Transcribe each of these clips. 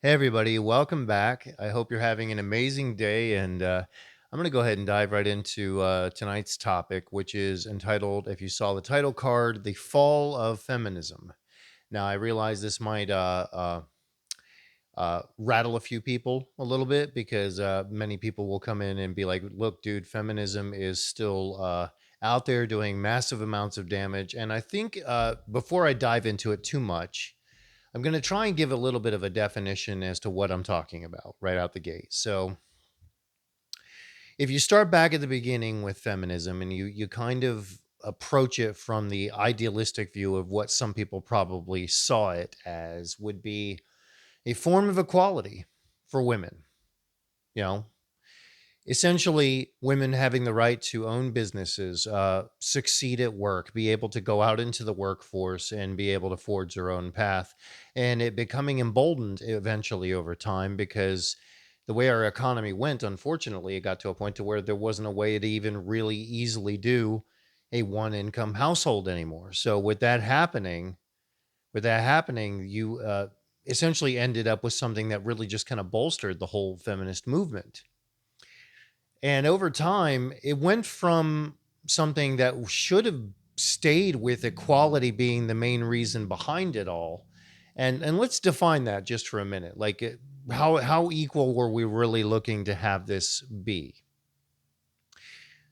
Hey, everybody, welcome back. I hope you're having an amazing day. And I'm going to go ahead and dive right into tonight's topic, which is entitled, if you saw the title card, The Fall of Feminism. Now, I realize this might rattle a few people a little bit because many people will come in and be like, look, dude, feminism is still out there doing massive amounts of damage. And I think before I dive into it too much, I'm going to try and give a little bit of a definition as to what I'm talking about right out the gate. So, if you start back at the beginning with feminism and you kind of approach it from the idealistic view of what some people probably saw it as, would be a form of equality for women, you know, essentially women having the right to own businesses, succeed at work, be able to go out into the workforce and be able to forge their own path, and it becoming emboldened eventually over time because the way our economy went, unfortunately, it got to a point to where there wasn't a way to even really easily do a one income household anymore. So with that happening, you essentially ended up with something that really just kind of bolstered the whole feminist movement. And over time, it went from something that should have stayed with equality being the main reason behind it all. And let's define that just for a minute. Like how equal were we really looking to have this be?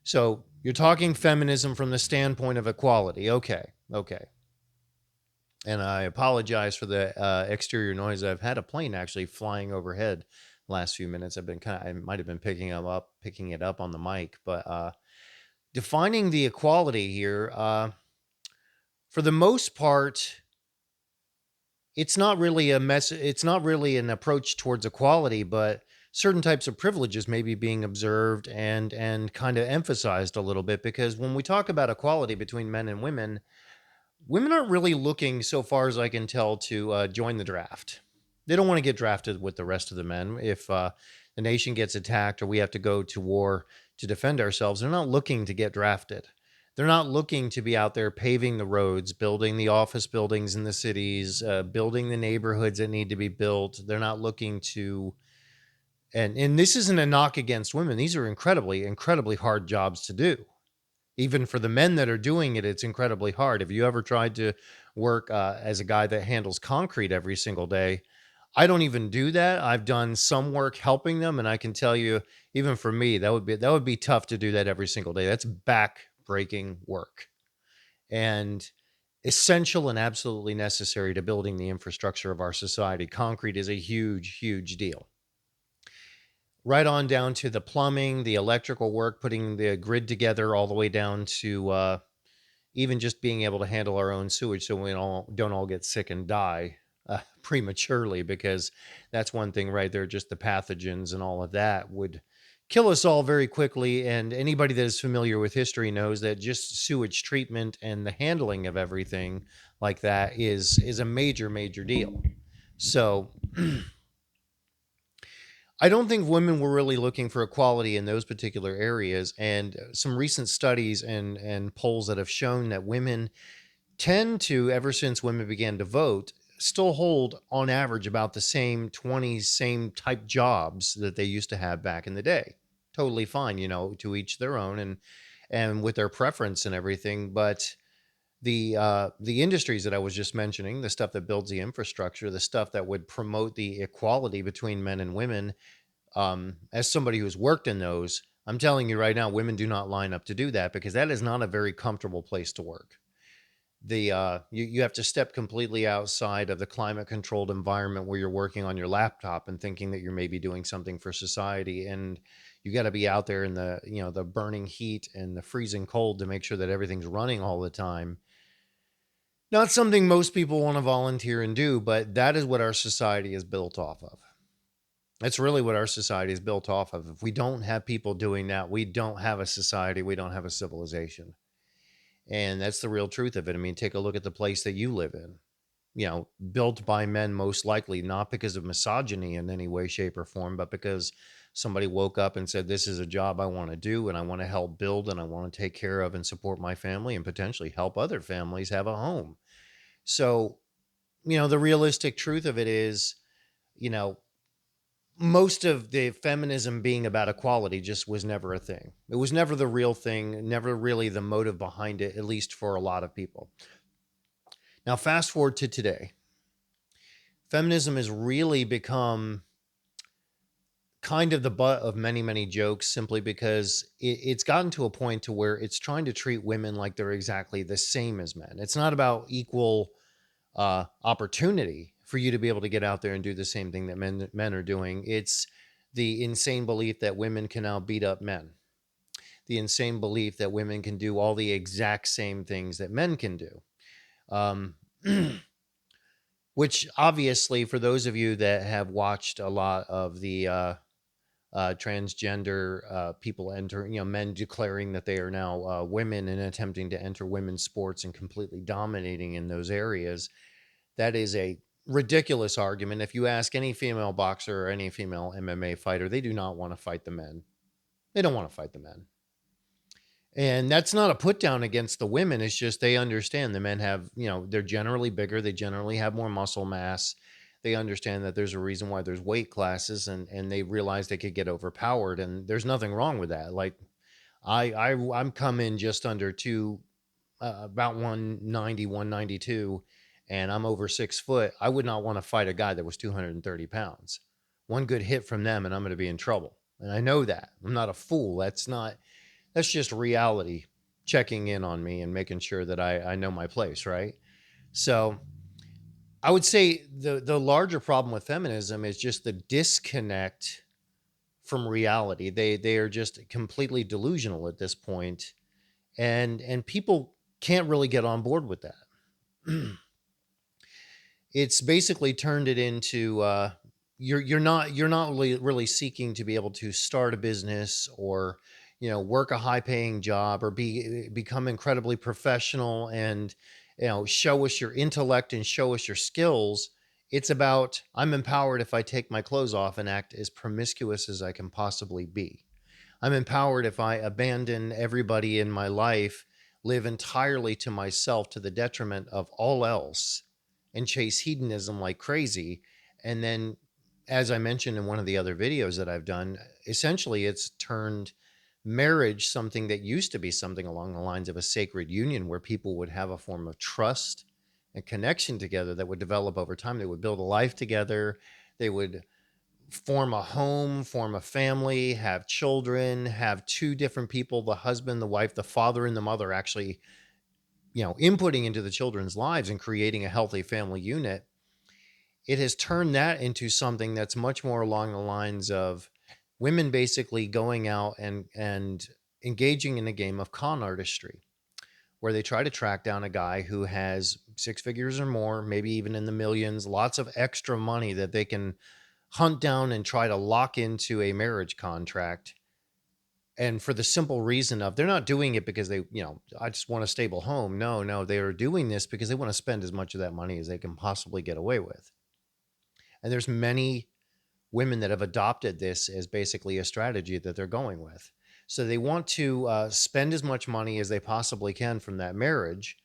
So you're talking feminism from the standpoint of equality. Okay. Okay. And I apologize for the exterior noise. I've had a plane actually flying overhead last few minutes. I might have been picking it up on the mic, but defining the equality here, for the most part, it's not really an approach towards equality, but certain types of privileges may be being observed and kind of emphasized a little bit, because when we talk about equality between men and women, women aren't really looking, so far as I can tell, to join the draft. They don't want to get drafted with the rest of the men. If the nation gets attacked or we have to go to war to defend ourselves, they're not looking to get drafted. They're not looking to be out there paving the roads, building the office buildings in the cities, building the neighborhoods that need to be built. They're not looking to, and this isn't a knock against women. These are incredibly hard jobs to do. Even for the men that are doing it, it's incredibly hard. If you ever tried to work as a guy that handles concrete every single day, I don't even do that. I've done some work helping them, and I can tell you, even for me, that would be tough to do that every single day. That's back breaking work, and essential and absolutely necessary to building the infrastructure of our society. Concrete is a huge deal. Right on down to the plumbing, the electrical work, putting the grid together, all the way down to even just being able to handle our own sewage so we don't all get sick and die prematurely, because that's one thing right there. Just the pathogens and all of that would kill us all very quickly. And anybody that is familiar with history knows that just sewage treatment and the handling of everything like that is a major deal. So I don't think women were really looking for equality in those particular areas. And some recent studies and polls that have shown that women tend to, ever since women began to vote, still hold on average about the same 20 same type jobs that they used to have back in the day. Totally fine, to each their own, and with their preference and everything. But the industries that I was just mentioning, the stuff that builds the infrastructure, the stuff that would promote the equality between men and women, as somebody who's worked in those, I'm telling you right now, women do not line up to do that, because that is not a very comfortable place to work. You have to step completely outside of the climate controlled environment where you're working on your laptop and thinking that you're maybe doing something for society, and you got to be out there in the burning heat and the freezing cold to make sure that everything's running all the time. Not something most people want to volunteer and do, but that is what our society is built off of. That's really what our society is built off of. If we don't have people doing that, we don't have a society, we don't have a civilization. And that's the real truth of it. I mean, take a look at the place that you live in. Built by men, most likely, not because of misogyny in any way, shape, or form, but because somebody woke up and said, this is a job I want to do, and I want to help build, and I want to take care of and support my family, and potentially help other families have a home. So, the realistic truth of it is, you know, most of the feminism being about equality just was never a thing. It was never the real thing, never really the motive behind it, at least for a lot of people. Now, fast forward to today. Feminism has really become kind of the butt of many, many jokes simply because it's gotten to a point to where it's trying to treat women like they're exactly the same as men. It's not about equal opportunity for you to be able to get out there and do the same thing that men are doing. It's the insane belief that women can now beat up men. The insane belief that women can do all the exact same things that men can do. Um, which obviously, for those of you that have watched a lot of the transgender people enter, men declaring that they are now women and attempting to enter women's sports and completely dominating in those areas, that is a ridiculous argument. If you ask any female boxer or any female MMA fighter, they do not want to fight the men. They don't want to fight the men. And that's not a put down against the women. It's just they understand the men have, they're generally bigger. They generally have more muscle mass. They understand that there's a reason why there's weight classes, and they realize they could get overpowered. And there's nothing wrong with that. Like I'm coming just under about 190, 192, and I'm over 6 foot. I would not want to fight a guy that was 230 pounds. One good hit from them, and I'm going to be in trouble. And I know that. I'm not a fool. That's just reality checking in on me and making sure that I know my place, right? So I would say the larger problem with feminism is just the disconnect from reality. They are just completely delusional at this point, and people can't really get on board with that. It's basically turned it into you're not really seeking to be able to start a business or work a high paying job or become incredibly professional and show us your intellect and show us your skills. It's about, I'm empowered if I take my clothes off and act as promiscuous as I can possibly be. I'm empowered if I abandon everybody in my life, live entirely to myself to the detriment of all else, and chase hedonism like crazy. And then, as I mentioned in one of the other videos that I've done, essentially it's turned marriage, something that used to be something along the lines of a sacred union where people would have a form of trust and connection together that would develop over time. They would build a life together. They would form a home, form a family, have children, have two different people, the husband, the wife, the father and the mother actually, inputting into the children's lives and creating a healthy family unit. It has turned that into something that's much more along the lines of women basically going out and engaging in a game of con artistry where they try to track down a guy who has six figures or more, maybe even in the millions, lots of extra money that they can hunt down and try to lock into a marriage contract. And for the simple reason of, they're not doing it because they, I just want a stable home. No, no, they are doing this because they want to spend as much of that money as they can possibly get away with. And there's many women that have adopted this as basically a strategy that they're going with. So they want to spend as much money as they possibly can from that marriage.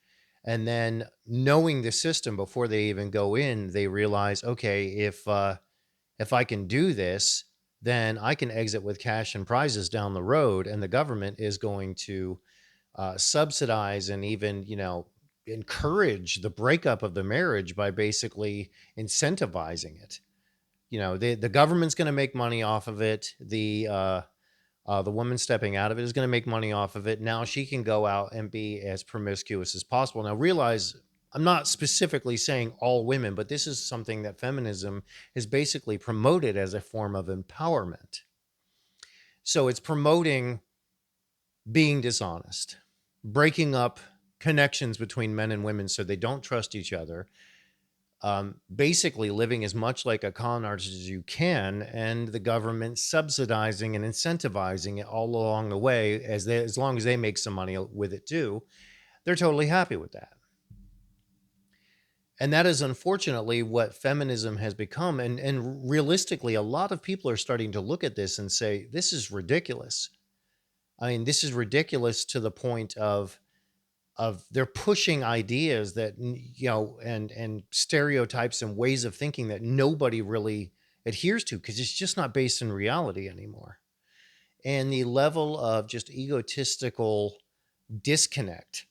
And then knowing the system before they even go in, they realize, okay, if I can do this, then I can exit with cash and prizes down the road. And the government is going to subsidize and even, encourage the breakup of the marriage by basically incentivizing it. The government's going to make money off of it. The woman stepping out of it is going to make money off of it. Now she can go out and be as promiscuous as possible. Now realize, I'm not specifically saying all women, but this is something that feminism is basically promoted as a form of empowerment. So it's promoting being dishonest, breaking up connections between men and women so they don't trust each other, basically living as much like a con artist as you can, and the government subsidizing and incentivizing it all along the way, as long as they make some money with it too. They're totally happy with that. And that is unfortunately what feminism has become. And realistically, a lot of people are starting to look at this and say, this is ridiculous. I mean, this is ridiculous to the point of they're pushing ideas that, and stereotypes and ways of thinking that nobody really adheres to, because it's just not based in reality anymore. And the level of just egotistical disconnect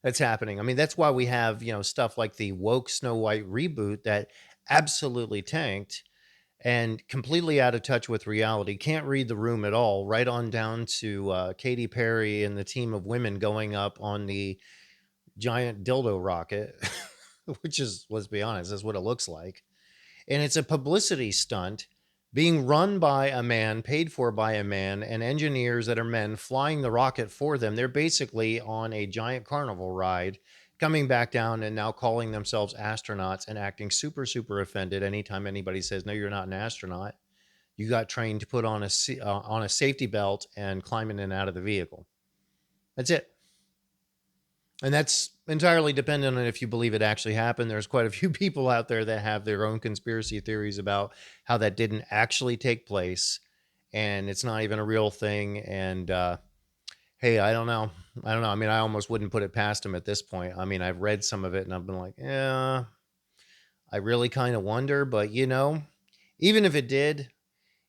that's happening. I mean, that's why we have, stuff like the woke Snow White reboot that absolutely tanked and completely out of touch with reality. Can't read the room at all. Right on down to Katy Perry and the team of women going up on the giant dildo rocket, which is, let's be honest, that's what it looks like. And it's a publicity stunt being run by a man, paid for by a man, and engineers that are men flying the rocket for them. They're basically on a giant carnival ride, coming back down and now calling themselves astronauts and acting super, super offended anytime anybody says, "No, you're not an astronaut. You got trained to put on a safety belt and climb in and out of the vehicle." That's it. And that's entirely dependent on if you believe it actually happened. There's quite a few people out there that have their own conspiracy theories about how that didn't actually take place and it's not even a real thing. And hey, I don't know. I don't know. I mean, I almost wouldn't put it past them at this point. I mean, I've read some of it and I've been like, yeah, I really kind of wonder. But, even if it did,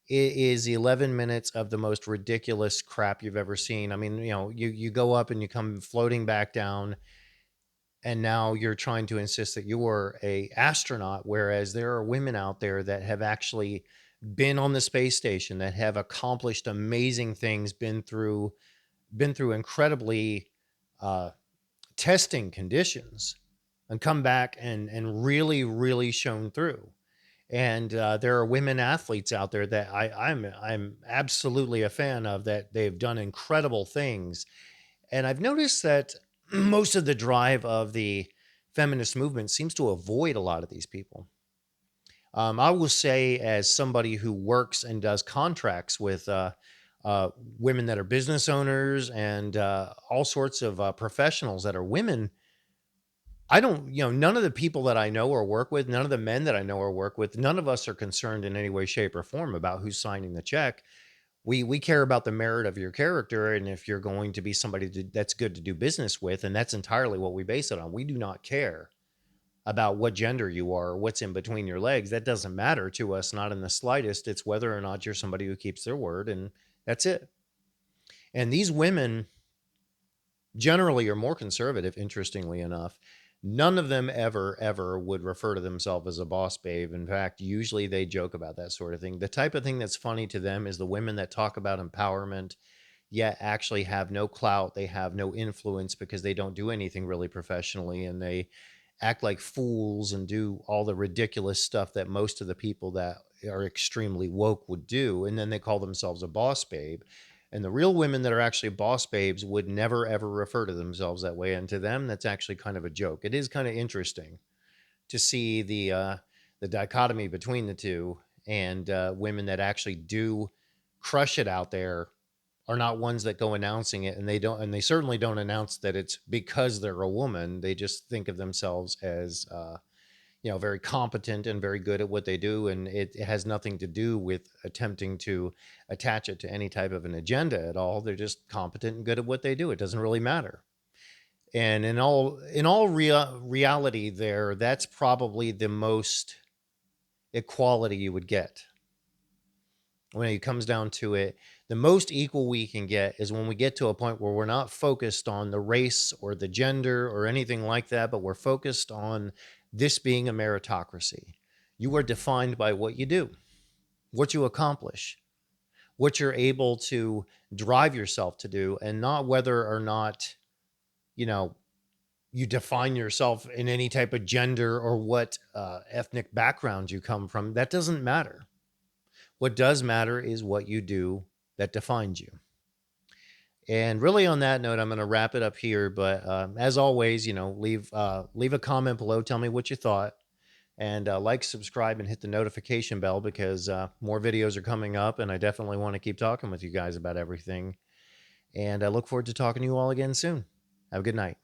it is 11 minutes of the most ridiculous crap you've ever seen. I mean, you go up and you come floating back down, and now you're trying to insist that you're a astronaut, whereas there are women out there that have actually been on the space station, that have accomplished amazing things, been through incredibly uh, testing conditions, and come back and really, really shown through. And there are women athletes out there that I'm absolutely a fan of, that they've done incredible things. And I've noticed that most of the drive of the feminist movement seems to avoid a lot of these people. I will say, as somebody who works and does contracts with uh, women that are business owners and all sorts of professionals that are women, I don't, none of the people that I know or work with, none of the men that I know or work with, none of us are concerned in any way, shape, or form about who's signing the check. We care about the merit of your character, and if you're going to be somebody that's good to do business with, and that's entirely what we base it on. We do not care about what gender you are or what's in between your legs. That doesn't matter to us, not in the slightest. It's whether or not you're somebody who keeps their word, and that's it. And these women generally are more conservative, interestingly enough. None of them ever would refer to themselves as a boss babe. In fact, usually they joke about that sort of thing. The type of thing that's funny to them is the women that talk about empowerment, yet actually have no clout, they have no influence because they don't do anything really professionally, and they act like fools and do all the ridiculous stuff that most of the people that are extremely woke would do. And then they call themselves a boss babe. And the real women that are actually boss babes would never ever refer to themselves that way. And to them, that's actually kind of a joke. It is kind of interesting to see the dichotomy between the two. And women that actually do crush it out there are not ones that go announcing it, and they certainly don't announce that it's because they're a woman. They just think of themselves as very competent and very good at what they do, and it has nothing to do with attempting to attach it to any type of an agenda at all. They're just competent and good at what they do. It doesn't really matter. And in all reality, that's probably the most equality you would get when it comes down to it. The most equal we can get is when we get to a point where we're not focused on the race or the gender or anything like that, but we're focused on this being a meritocracy. You are defined by what you do, what you accomplish, what you're able to drive yourself to do, and not whether or not, you know, you define yourself in any type of gender or what ethnic background you come from. That doesn't matter. What does matter is what you do that defines you. And really, on that note, I'm going to wrap it up here. But as always, leave a comment below. Tell me what you thought, and like, subscribe, and hit the notification bell, because more videos are coming up, and I definitely want to keep talking with you guys about everything. And I look forward to talking to you all again soon. Have a good night.